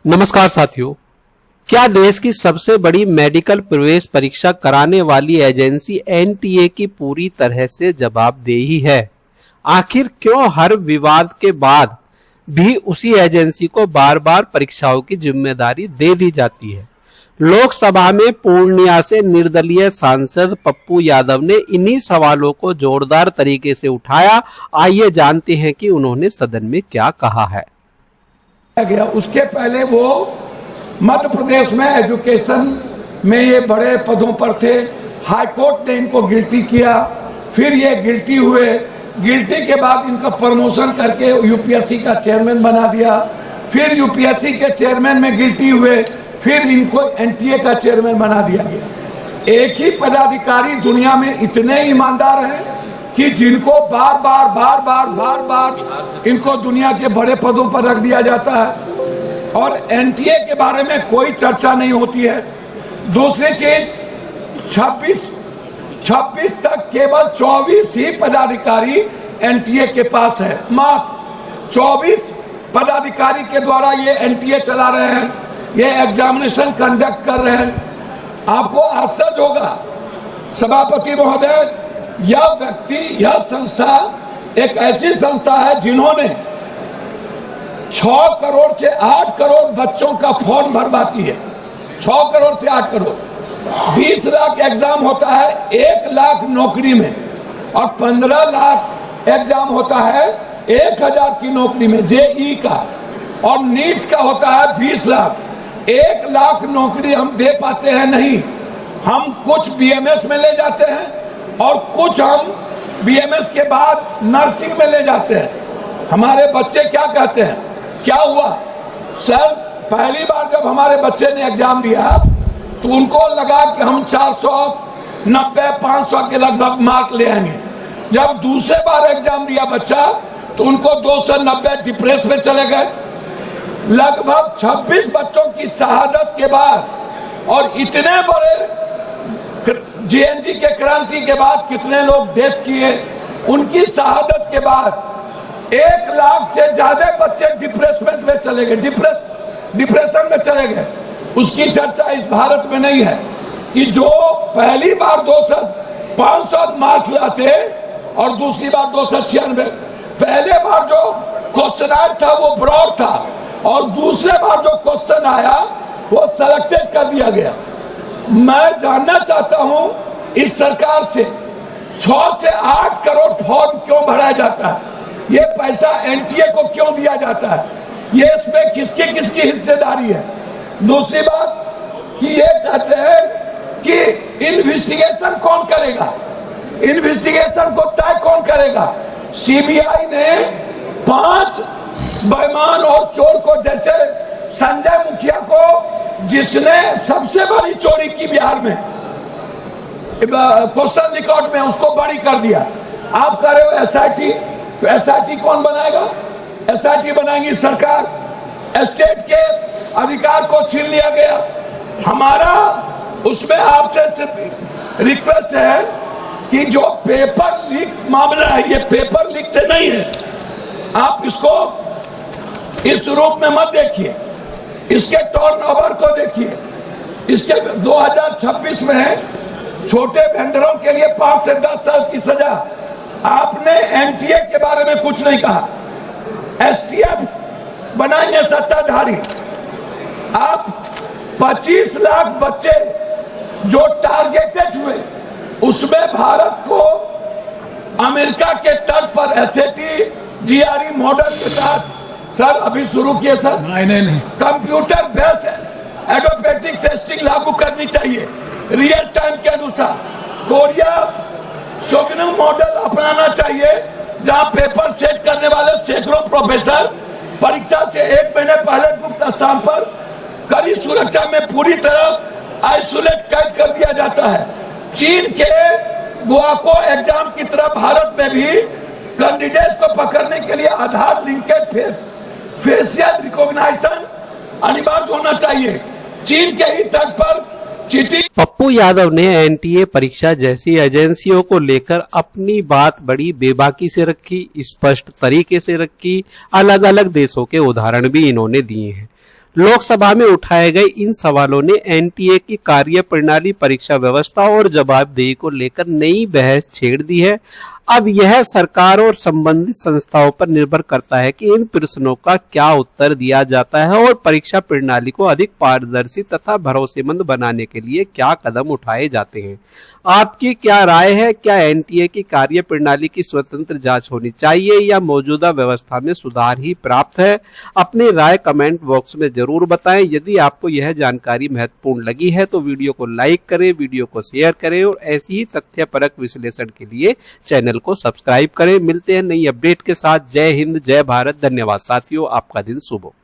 नमस्कार साथियों, क्या देश की सबसे बड़ी मेडिकल प्रवेश परीक्षा कराने वाली एजेंसी एनटीए की पूरी तरह से जवाबदेही है? आखिर क्यों हर विवाद के बाद भी उसी एजेंसी को बार बार परीक्षाओं की जिम्मेदारी दे दी जाती है? लोकसभा में पूर्णिया से निर्दलीय सांसद पप्पू यादव ने इन्हीं सवालों को जोरदार तरीके से उठाया। आइए जानते हैं कि उन्होंने सदन में क्या कहा है। गया उसके पहले वो मध्य प्रदेश में एजुकेशन में ये बड़े पदों पर थे। हाई कोर्ट ने इनको गिल्टी किया, फिर ये गिल्टी हुए। गिल्टी के बाद इनका प्रमोशन करके यूपीएससी का चेयरमैन बना दिया। फिर यूपीएससी के चेयरमैन में गिल्टी हुए, फिर इनको एनटीए का चेयरमैन बना दिया गया। एक ही पदाधिकारी दुनिया में इतने ईमानदार हैं कि जिनको बार बार इनको दुनिया के बड़े पदों पर रख दिया जाता है और एनटीए के बारे में कोई चर्चा नहीं होती है। दूसरी चीज, 26 तक केवल 24 ही पदाधिकारी एनटीए के पास है। मात्र 24 पदाधिकारी के द्वारा ये एनटीए चला रहे हैं, ये एग्जामिनेशन कंडक्ट कर रहे हैं। आपको आश्चर्य होगा सभापति महोदय, यह व्यक्ति, यह संस्था एक ऐसी संस्था है जिन्होंने 6 करोड़ से 8 करोड़ बच्चों का फॉर्म भरवाती है। 6 करोड़ से 8 करोड़, 20 लाख एग्जाम होता है 1 लाख नौकरी में, और 15 लाख एग्जाम होता है 1000 की नौकरी में जेई का, और नीट का होता है 20 लाख। 1 लाख नौकरी हम दे पाते हैं नहीं। हम कुछ बीएमएस में ले जाते हैं और कुछ हम बीएमएस के बाद नर्सिंग में ले जाते हैं। हमारे बच्चे क्या कहते हैं, क्या हुआ सर, पहली बार जब हमारे बच्चे ने एग्जाम दिया तो उनको लगा कि हम 490 500 के लगभग मार्क ले आएंगे। जब दूसरे बार एग्जाम दिया बच्चा तो उनको 290 डिप्रेस में चले गए। लगभग 26 बच्चों की शहादत के बाद और इतने बड़े जीएनजी के क्रांति के बाद कितने लोग डेथ किए, उनकी शहादत के बाद 1 लाख से ज्यादा बच्चे डिप्रेसमेंट में चले गए, डिप्रेशन में चले गए। उसकी चर्चा इस भारत में नहीं है कि जो पहली बार 500 मार्क्स लाते और दूसरी बार 296। पहले बार जो क्वेश्चन था वो ब्रॉड था और दूसरे बार जो क्वेश्चन आया वो सेलेक्टेड कर दिया गया। मैं जानना चाहता हूं इस सरकार से 6 से 8 करोड़ फॉर्म क्यों भराया जाता है, ये पैसा एनटीए को क्यों दिया जाता है, ये इसमें किसकी हिस्सेदारी है। दूसरी बात कि ये कहते हैं कि इन्वेस्टिगेशन कौन करेगा, इन्वेस्टिगेशन को तय कौन करेगा। सीबीआई ने 5 बेईमान और चोर को, जैसे संजय मुखिया को जिसने सबसे बड़ी चोरी की बिहार में क्वेश्चन रिकॉर्ड में, उसको बड़ी कर दिया। आप कह रहे हो एसआईटी, तो एसआईटी कौन बनाएगा, एसआईटी बनाएगी सरकार। स्टेट के अधिकार को छीन लिया गया। हमारा उसमें आपसे रिक्वेस्ट है कि जो पेपर लीक मामला है, ये पेपर लीक से नहीं है। आप इसको इस रूप में मत देखिए, इसके टर्नओवर को देखिए। इसके 2026 में छोटे वेंडरों के लिए 5 से 10 साल की सजा। आपने एनटीए के बारे में कुछ नहीं कहा। एसटीएफ बनाएंगे सत्ताधारी। आप 25 लाख बच्चे जो टारगेटेड हुए, उसमें भारत को अमेरिका के तर्ज पर एसएटी जीआरई मॉडल के साथ, सर अभी शुरू किए सर, नहीं कंप्यूटर बेस्ड एडोपेटिक टेस्टिंग लागू करनी चाहिए रियल टाइम के अनुसार। कोरिया शोगनम मॉडल अपनाना चाहिए, जहां पेपर सेट करने वाले सैकड़ों प्रोफेसर परीक्षा से 1 महीने पहले गुप्त स्थान पर कड़ी सुरक्षा में पूरी तरह आइसोलेट कैद कर दिया जाता है। चीन के गुआको एग्जाम की तरह भारत में भी कैंडिडेट को पकड़ने के लिए आधार लिंकेज फेशियल रिकॉग्निशन अनिवार्य होना चाहिए। चीन के ही तर्ज पर चीटिंग। पप्पू यादव ने एनटीए परीक्षा जैसी एजेंसियों को लेकर अपनी बात बड़ी बेबाकी से रखी, स्पष्ट तरीके से रखी। अलग अलग देशों के उदाहरण भी इन्होंने दिए हैं। लोकसभा में उठाए गए इन सवालों ने एनटीए की कार्यप्रणाली, परीक्षा व्यवस्था और जवाबदेही को लेकर नई बहस छेड़ दी है। अब यह सरकार और संबंधित संस्थाओं पर निर्भर करता है कि इन प्रश्नों का क्या उत्तर दिया जाता है और परीक्षा प्रणाली को अधिक पारदर्शी तथा भरोसेमंद बनाने के लिए क्या कदम उठाए जाते हैं। आपकी क्या राय है? क्या एनटीए की कार्यप्रणाली की स्वतंत्र जांच होनी चाहिए या मौजूदा व्यवस्था में सुधार ही प्राप्त है? अपनी राय कमेंट बॉक्स में जरूर बताएं। यदि आपको यह जानकारी महत्वपूर्ण लगी है तो वीडियो को लाइक करें, वीडियो को शेयर करें और ऐसी ही तथ्यपरक विश्लेषण के लिए चैनल को सब्सक्राइब करें। मिलते हैं नई अपडेट के साथ। जय हिंद, जय भारत। धन्यवाद साथियों, आपका दिन शुभ हो।